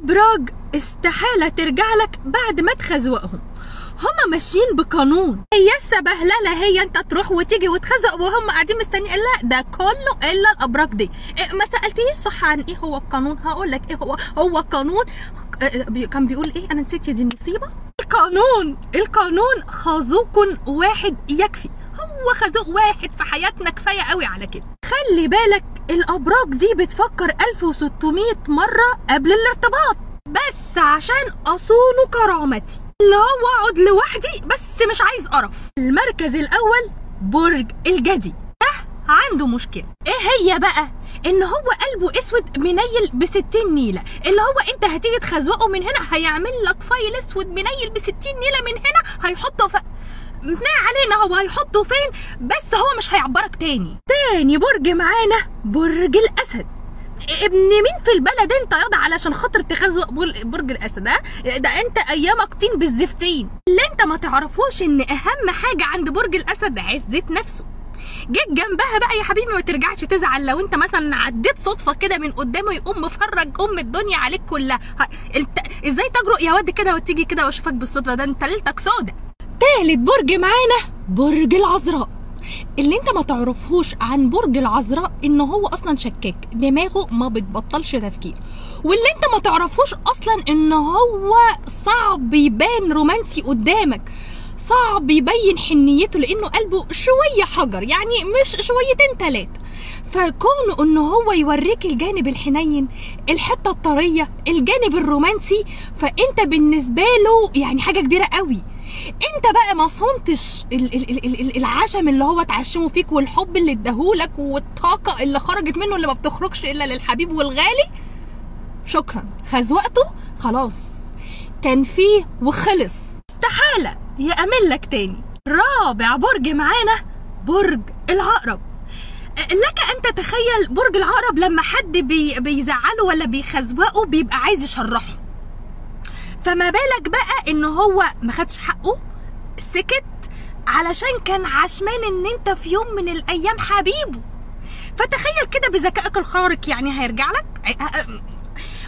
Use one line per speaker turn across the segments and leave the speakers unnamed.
أبراج استحالة ترجع لك بعد ما تخزوقهم. هما ماشيين بقانون، هي السبهلله هي انت تروح وتيجي وتخزق وهم قاعدين مستنيين. لا، ده كله الا الابراج دي. ما سالتنيش صح عن ايه هو القانون، هقول لك ايه هو قانون. كان بيقول ايه؟ انا نسيت يا دي النصيبه. القانون خازوق واحد يكفي. هو خازوق واحد في حياتنا كفايه قوي على كده. خلي بالك الابراج دي بتفكر 1600 مره قبل الارتباط، بس عشان اصون كرامتي اللي هو اقعد لوحدي بس مش عايز قرف. المركز الاول برج الجدي، ده عنده مشكله. ايه هي بقى؟ ان هو قلبه اسود منيل ب60 نيله، اللي هو انت هتيجي تخزوقه من هنا هيعمل لك فايل اسود منيل ب60 نيله من هنا، هيحطه ما علينا هو هيحطه فين، بس هو مش هيعبرك تاني. تاني برج معانا برج الاسد. ابن مين في البلد انت ياض علشان خاطر تخزوق برج الاسد؟ ده انت ايامك طين بالزفتين. اللي انت ما تعرفوش ان اهم حاجه عند برج الاسد عزه نفسه. جيت جنبها بقى يا حبيبي ما ترجعش تزعل لو انت مثلا عديت صدفه كده من قدامه يقوم مفرج الدنيا عليك كلها. انت ازاي تجرؤ يا واد كده وتيجي كده واشوفك بالصدفه؟ ده انت ليلتك سودا. تالت برج معانا برج العذراء. اللي انت ما تعرفهوش عن برج العذراء ان هو اصلا شكاك، دماغه ما بتبطلش تفكير. واللي انت ما تعرفوش اصلا ان هو صعب يبان رومانسي قدامك، صعب يبين حنيته لانه قلبه شويه حجر، يعني مش شويتين تلاته. فكونه ان هو يوريك الجانب الحنين، الحته الطريه، الجانب الرومانسي، فانت بالنسبه له يعني حاجه كبيره قوي. انت بقى ما صنتش العشم اللي هو اتعشمه فيك والحب اللي اداهولك والطاقه اللي خرجت منه اللي ما بتخرجش الا للحبيب والغالي. شكرا، خزوقته خلاص، كان فيه وخلص، استحاله يأمن لك تاني. رابع برج معانا برج العقرب. لك ان تتخيل برج العقرب لما حد بيزعله ولا بيخزوقه بيبقى عايز يشرحه، فما بالك بقى ان هو ما خدش حقه، سكت علشان كان عشمان ان انت في يوم من الايام حبيبه. فتخيل كده بذكائك الخارق يعني هيرجع لك.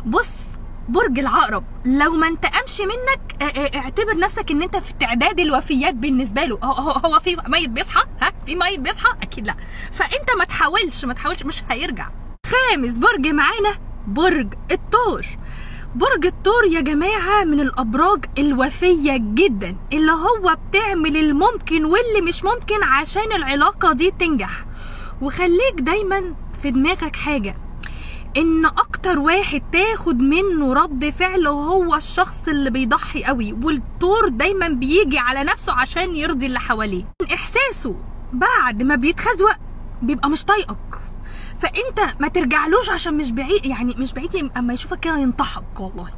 بص، برج العقرب لو ما انتقمش منك اعتبر نفسك ان انت في تعداد الوفيات بالنسبه له. هو في ميت بيصحى؟ في ميت بيصحى؟ اكيد لا. فانت ما تحاولش مش هيرجع. خامس برج معانا برج الثور. برج الثور يا جماعه من الابراج الوفيه جدا، اللي هو بتعمل الممكن واللي مش ممكن عشان العلاقه دي تنجح. وخليك دايما في دماغك حاجه، ان اكتر واحد تاخد منه رد فعل هو الشخص اللي بيضحي قوي، والثور دايما بيجي على نفسه عشان يرضي اللي حواليه. احساسه بعد ما بيتخزوق بيبقى مش طايقك، فانت ما ترجعلوش عشان مش بعيد، يعني مش بعيد اما يشوفك كده ينطحك والله.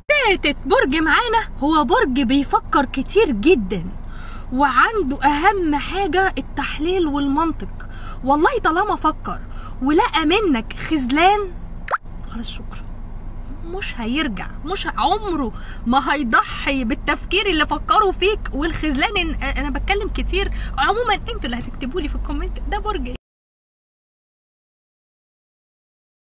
تالت برج معانا هو برج بيفكر كتير جدا، وعنده اهم حاجه التحليل والمنطق. والله طالما فكر ولقى منك خذلان خلاص شكرا، مش هيرجع، مش عمره ما هيضحي بالتفكير اللي فكروا فيك والخذلان. انا بتكلم كتير عموما، انتوا اللي هتكتبوا لي في الكومنت ده برج